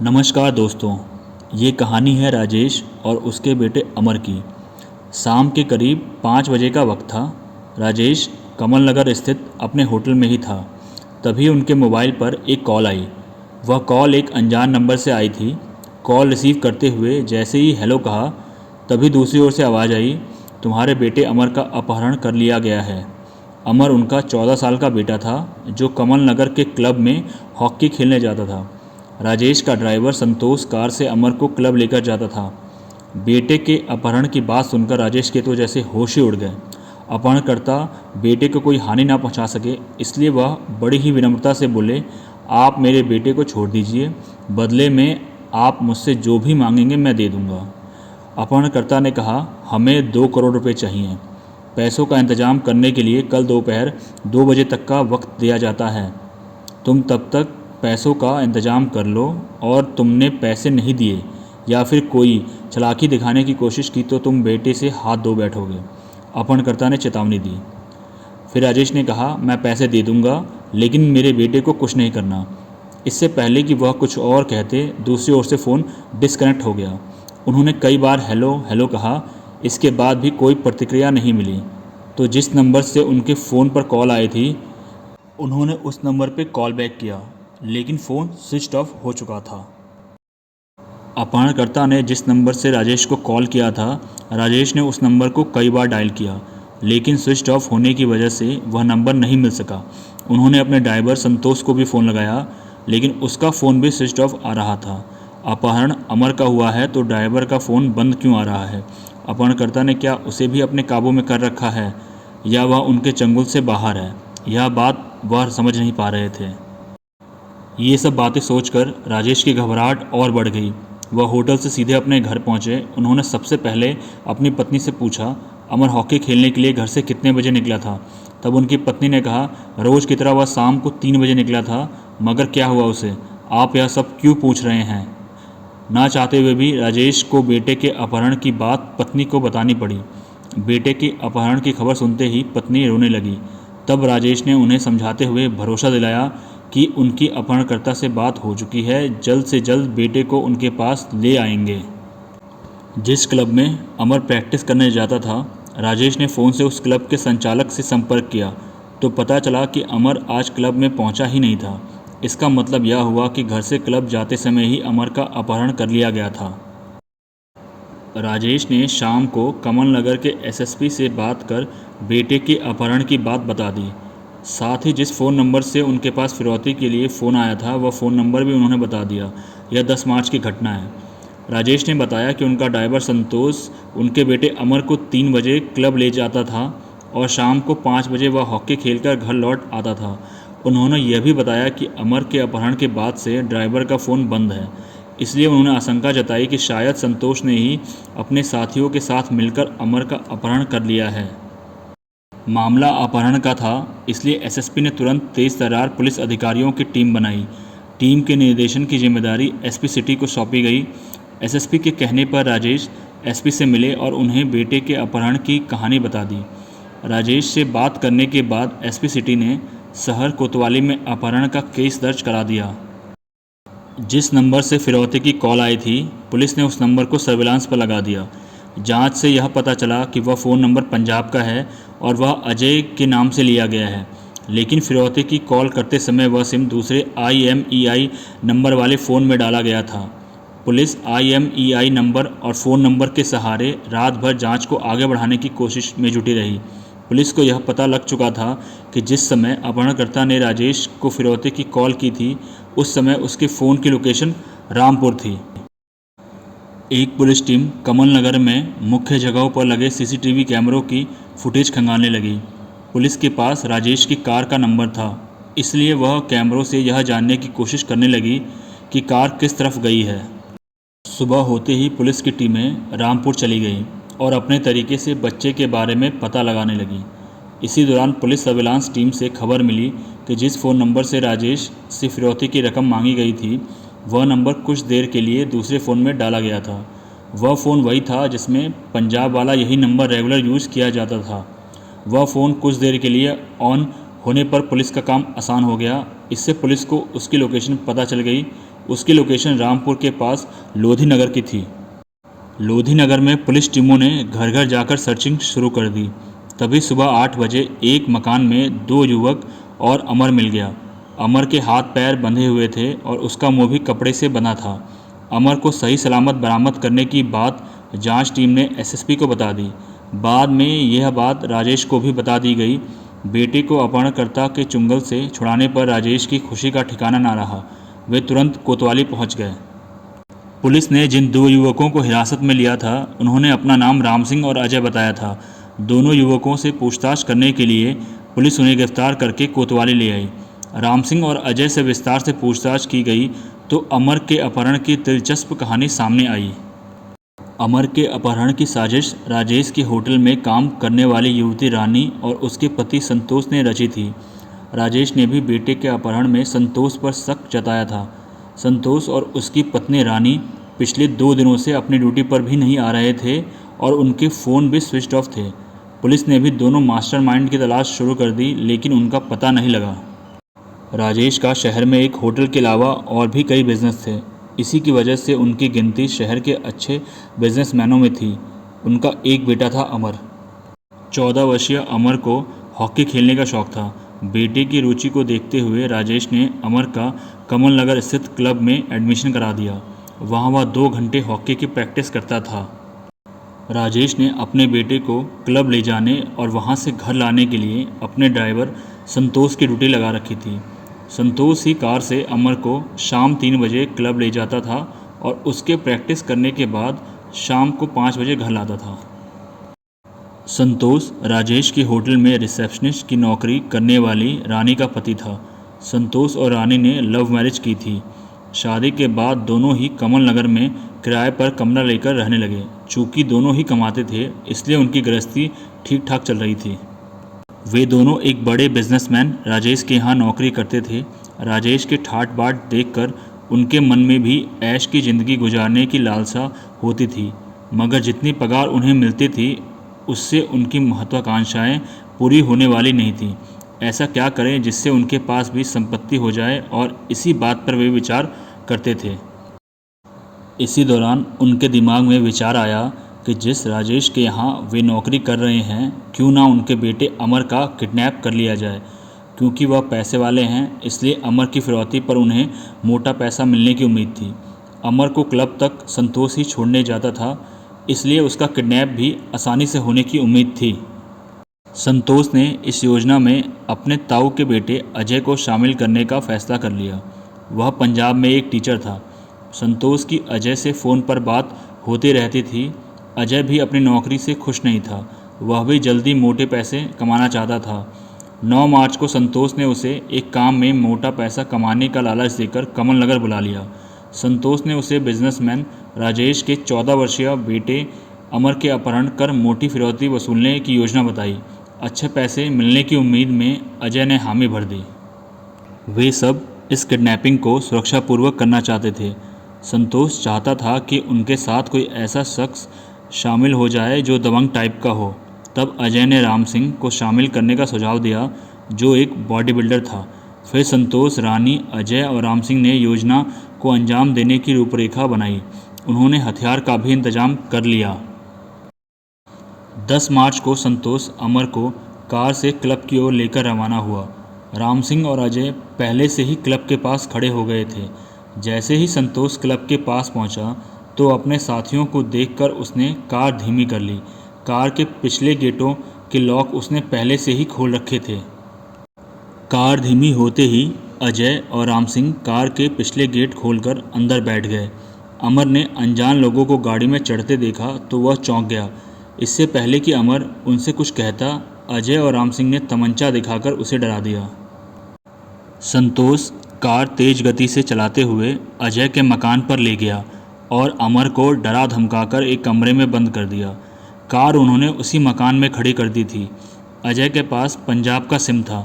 नमस्कार दोस्तों। ये कहानी है राजेश और उसके बेटे अमर की। शाम के करीब 5 बजे का वक्त था। राजेश कमल नगर स्थित अपने होटल में ही था। तभी उनके मोबाइल पर एक कॉल आई। वह कॉल एक अनजान नंबर से आई थी। कॉल रिसीव करते हुए जैसे ही हेलो कहा, तभी दूसरी ओर से आवाज़ आई, तुम्हारे बेटे अमर का अपहरण कर लिया गया है। अमर उनका 14 साल का बेटा था, जो कमल नगर के क्लब में हॉकी खेलने जाता था। राजेश का ड्राइवर संतोष कार से अमर को क्लब लेकर जाता था। बेटे के अपहरण की बात सुनकर राजेश के तो जैसे होश ही उड़ गए। अपहरणकर्ता बेटे को कोई हानि ना पहुंचा सके, इसलिए वह बड़ी ही विनम्रता से बोले, आप मेरे बेटे को छोड़ दीजिए, बदले में आप मुझसे जो भी मांगेंगे मैं दे दूंगा। अपहरणकर्ता ने कहा, हमें 2 करोड़ रुपए चाहिए। पैसों का इंतजाम करने के लिए कल दोपहर 2 बजे तक का वक्त दिया जाता है। तुम तब तक पैसों का इंतजाम कर लो, और तुमने पैसे नहीं दिए या फिर कोई चालाकी दिखाने की कोशिश की तो तुम बेटे से हाथ धो बैठोगे। अपहरणकर्ता ने चेतावनी दी। फिर राजेश ने कहा, मैं पैसे दे दूंगा, लेकिन मेरे बेटे को कुछ नहीं करना। इससे पहले कि वह कुछ और कहते, दूसरी ओर से फ़ोन डिस्कनेक्ट हो गया। उन्होंने कई बार हेलो हेलो कहा, इसके बाद भी कोई प्रतिक्रिया नहीं मिली। तो जिस नंबर से उनके फ़ोन पर कॉल आई थी, उन्होंने उस नंबर पर कॉल बैक किया, लेकिन फ़ोन स्विच ऑफ हो चुका था। अपहरणकर्ता ने जिस नंबर से राजेश को कॉल किया था, राजेश ने उस नंबर को कई बार डायल किया, लेकिन स्विच ऑफ होने की वजह से वह नंबर नहीं मिल सका। उन्होंने अपने ड्राइवर संतोष को भी फ़ोन लगाया, लेकिन उसका फ़ोन भी स्विच ऑफ आ रहा था। अपहरण अमर का हुआ है तो ड्राइवर का फ़ोन बंद क्यों आ रहा है? अपहरणकर्ता ने क्या उसे भी अपने काबू में कर रखा है, या वह उनके चंगुल से बाहर है? यह बात वह समझ नहीं पा रहे थे। ये सब बातें सोचकर राजेश की घबराहट और बढ़ गई। वह होटल से सीधे अपने घर पहुंचे। उन्होंने सबसे पहले अपनी पत्नी से पूछा, अमर हॉकी खेलने के लिए घर से कितने बजे निकला था? तब उनकी पत्नी ने कहा, रोज़ की तरह वह शाम को 3 बजे निकला था। मगर क्या हुआ उसे? आप यह सब क्यों पूछ रहे हैं? ना चाहते हुए भी राजेश को बेटे के अपहरण की बात पत्नी को बतानी पड़ी। बेटे के अपहरण की खबर सुनते ही पत्नी रोने लगी। तब राजेश ने उन्हें समझाते हुए भरोसा दिलाया कि उनकी अपहरणकर्ता से बात हो चुकी है, जल्द से जल्द बेटे को उनके पास ले आएंगे। जिस क्लब में अमर प्रैक्टिस करने जाता था, राजेश ने फ़ोन से उस क्लब के संचालक से संपर्क किया तो पता चला कि अमर आज क्लब में पहुंचा ही नहीं था। इसका मतलब यह हुआ कि घर से क्लब जाते समय ही अमर का अपहरण कर लिया गया था। राजेश ने शाम को कमल नगर के एसएसपी से बात कर बेटे के अपहरण की बात बता दी। साथ ही जिस फ़ोन नंबर से उनके पास फिरौती के लिए फ़ोन आया था, वह फ़ोन नंबर भी उन्होंने बता दिया। यह 10 मार्च की घटना है। राजेश ने बताया कि उनका ड्राइवर संतोष उनके बेटे अमर को 3 बजे क्लब ले जाता था और शाम को 5 बजे वह हॉकी खेलकर घर लौट आता था। उन्होंने यह भी बताया कि अमर के अपहरण के बाद से ड्राइवर का फ़ोन बंद है, इसलिए उन्होंने आशंका जताई कि शायद संतोष ने ही अपने साथियों के साथ मिलकर अमर का अपहरण कर लिया है। मामला अपहरण का था, इसलिए एसएसपी ने तुरंत तेज तर्रार पुलिस अधिकारियों की टीम बनाई। टीम के निर्देशन की जिम्मेदारी एसपी सिटी को सौंपी गई। एसएसपी के कहने पर राजेश एसपी से मिले और उन्हें बेटे के अपहरण की कहानी बता दी। राजेश से बात करने के बाद एसपी सिटी ने शहर कोतवाली में अपहरण का केस दर्ज करा दिया। जिस नंबर से फिरौती की कॉल आई थी, पुलिस ने उस नंबर को सर्विलांस पर लगा दिया। जांच से यह पता चला कि वह फ़ोन नंबर पंजाब का है और वह अजय के नाम से लिया गया है, लेकिन फिरौती की कॉल करते समय वह सिम दूसरे IMEI नंबर वाले फ़ोन में डाला गया था। पुलिस IMEI नंबर और फ़ोन नंबर के सहारे रात भर जांच को आगे बढ़ाने की कोशिश में जुटी रही। पुलिस को यह पता लग चुका था कि जिस समय अपहरणकर्ता ने राजेश को फिरौती की कॉल की थी, उस समय उसके फ़ोन की लोकेशन रामपुर थी। एक पुलिस टीम कमल नगर में मुख्य जगहों पर लगे CCTV कैमरों की फुटेज खंगालने लगी। पुलिस के पास राजेश की कार का नंबर था, इसलिए वह कैमरों से यह जानने की कोशिश करने लगी कि कार किस तरफ गई है। सुबह होते ही पुलिस की टीमें रामपुर चली गईं और अपने तरीके से बच्चे के बारे में पता लगाने लगी। इसी दौरान पुलिस सर्विलांस टीम से खबर मिली कि जिस फ़ोन नंबर से राजेश से फिरौती की रकम मांगी गई थी, वह नंबर कुछ देर के लिए दूसरे फ़ोन में डाला गया था। वह फ़ोन वही था जिसमें पंजाब वाला यही नंबर रेगुलर यूज़ किया जाता था। वह फ़ोन कुछ देर के लिए ऑन होने पर पुलिस का काम आसान हो गया। इससे पुलिस को उसकी लोकेशन पता चल गई। उसकी लोकेशन रामपुर के पास लोधी नगर की थी। लोधी नगर में पुलिस टीमों ने घर घर जाकर सर्चिंग शुरू कर दी। तभी सुबह 8 बजे एक मकान में 2 युवक और अमर मिल गया। अमर के हाथ पैर बंधे हुए थे और उसका मुंह भी कपड़े से बंधा था। अमर को सही सलामत बरामद करने की बात जांच टीम ने एसएसपी को बता दी। बाद में यह बात राजेश को भी बता दी गई। बेटे को अपहरणकर्ता के चुंगल से छुड़ाने पर राजेश की खुशी का ठिकाना ना रहा। वे तुरंत कोतवाली पहुंच गए। पुलिस ने जिन 2 युवकों को हिरासत में लिया था उन्होंने अपना नाम राम सिंह और अजय बताया था। दोनों युवकों से पूछताछ करने के लिए पुलिस उन्हें गिरफ्तार करके कोतवाली ले आई। राम सिंह और अजय से विस्तार से पूछताछ की गई तो अमर के अपहरण की दिलचस्प कहानी सामने आई। अमर के अपहरण की साजिश राजेश के होटल में काम करने वाली युवती रानी और उसके पति संतोष ने रची थी। राजेश ने भी बेटे के अपहरण में संतोष पर शक जताया था। संतोष और उसकी पत्नी रानी पिछले 2 दिनों से अपनी ड्यूटी पर भी नहीं आ रहे थे और उनके फ़ोन भी स्विच ऑफ थे। पुलिस ने भी दोनों मास्टरमाइंड की तलाश शुरू कर दी, लेकिन उनका पता नहीं लगा। राजेश का शहर में एक होटल के अलावा और भी कई बिजनेस थे। इसी की वजह से उनकी गिनती शहर के अच्छे बिजनेसमैनों में थी। उनका एक बेटा था अमर। 14 वर्षीय अमर को हॉकी खेलने का शौक़ था। बेटे की रुचि को देखते हुए राजेश ने अमर का कमल नगर स्थित क्लब में एडमिशन करा दिया। वहाँ वह 2 घंटे हॉकी की प्रैक्टिस करता था। राजेश ने अपने बेटे को क्लब ले जाने और वहाँ से घर लाने के लिए अपने ड्राइवर संतोष की ड्यूटी लगा रखी थी। संतोष ही कार से अमर को शाम 3 बजे क्लब ले जाता था और उसके प्रैक्टिस करने के बाद शाम को 5 बजे घर लाता था। संतोष राजेश के होटल में रिसेप्शनिस्ट की नौकरी करने वाली रानी का पति था। संतोष और रानी ने लव मैरिज की थी। शादी के बाद दोनों ही कमल नगर में किराए पर कमरा लेकर रहने लगे। चूँकि दोनों ही कमाते थे इसलिए उनकी गृहस्थी ठीक ठाक चल रही थी। वे दोनों एक बड़े बिजनेसमैन राजेश के यहाँ नौकरी करते थे। राजेश के ठाट बाट देखकर उनके मन में भी ऐश की ज़िंदगी गुजारने की लालसा होती थी, मगर जितनी पगार उन्हें मिलती थी उससे उनकी महत्वाकांक्षाएं पूरी होने वाली नहीं थी। ऐसा क्या करें जिससे उनके पास भी संपत्ति हो जाए, और इसी बात पर वे विचार करते थे। इसी दौरान उनके दिमाग में विचार आया कि जिस राजेश के यहाँ वे नौकरी कर रहे हैं, क्यों ना उनके बेटे अमर का किडनैप कर लिया जाए। क्योंकि वह पैसे वाले हैं इसलिए अमर की फिरौती पर उन्हें मोटा पैसा मिलने की उम्मीद थी। अमर को क्लब तक संतोष ही छोड़ने जाता था, इसलिए उसका किडनैप भी आसानी से होने की उम्मीद थी। संतोष ने इस योजना में अपने ताऊ के बेटे अजय को शामिल करने का फैसला कर लिया। वह पंजाब में एक टीचर था। संतोष की अजय से फ़ोन पर बात होती रहती थी। अजय भी अपनी नौकरी से खुश नहीं था। वह भी जल्दी मोटे पैसे कमाना चाहता था। 9 मार्च को संतोष ने उसे एक काम में मोटा पैसा कमाने का लालच देकर कमल नगर बुला लिया। संतोष ने उसे बिजनेसमैन राजेश के 14 वर्षीय बेटे अमर के अपहरण कर मोटी फिरौती वसूलने की योजना बताई। अच्छे पैसे मिलने की उम्मीद में अजय ने हामी भर दी। वे सब इस किडनैपिंग को सुरक्षापूर्वक करना चाहते थे। संतोष चाहता था कि उनके साथ कोई ऐसा शख्स शामिल हो जाए जो दबंग टाइप का हो। तब अजय ने राम सिंह को शामिल करने का सुझाव दिया, जो एक बॉडी बिल्डर था। फिर संतोष, रानी, अजय और राम सिंह ने योजना को अंजाम देने की रूपरेखा बनाई। उन्होंने हथियार का भी इंतजाम कर लिया। 10 मार्च को संतोष अमर को कार से क्लब की ओर लेकर रवाना हुआ। राम सिंह और अजय पहले से ही क्लब के पास खड़े हो गए थे। जैसे ही संतोष क्लब के पास पहुंचा तो अपने साथियों को देखकर उसने कार धीमी कर ली। कार के पिछले गेटों के लॉक उसने पहले से ही खोल रखे थे। कार धीमी होते ही अजय और राम सिंह कार के पिछले गेट खोलकर अंदर बैठ गए। अमर ने अनजान लोगों को गाड़ी में चढ़ते देखा तो वह चौंक गया। इससे पहले कि अमर उनसे कुछ कहता, अजय और राम सिंह ने तमंचा दिखाकर उसे डरा दिया। संतोष कार तेज गति से चलाते हुए अजय के मकान पर ले गया और अमर को डरा धमकाकर एक कमरे में बंद कर दिया। कार उन्होंने उसी मकान में खड़ी कर दी थी। अजय के पास पंजाब का सिम था।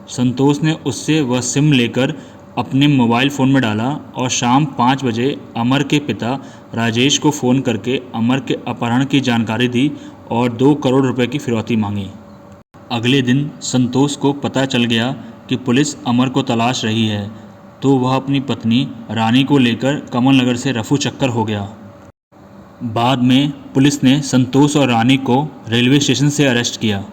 संतोष ने उससे वह सिम लेकर अपने मोबाइल फ़ोन में डाला और शाम 5 बजे अमर के पिता राजेश को फ़ोन करके अमर के अपहरण की जानकारी दी और 2 करोड़ रुपए की फिरौती मांगी। अगले दिन संतोष को पता चल गया कि पुलिस अमर को तलाश रही है। तो वह अपनी पत्नी रानी को लेकर कमल नगर से रफू चक्कर हो गया। बाद में पुलिस ने संतोष और रानी को रेलवे स्टेशन से अरेस्ट किया।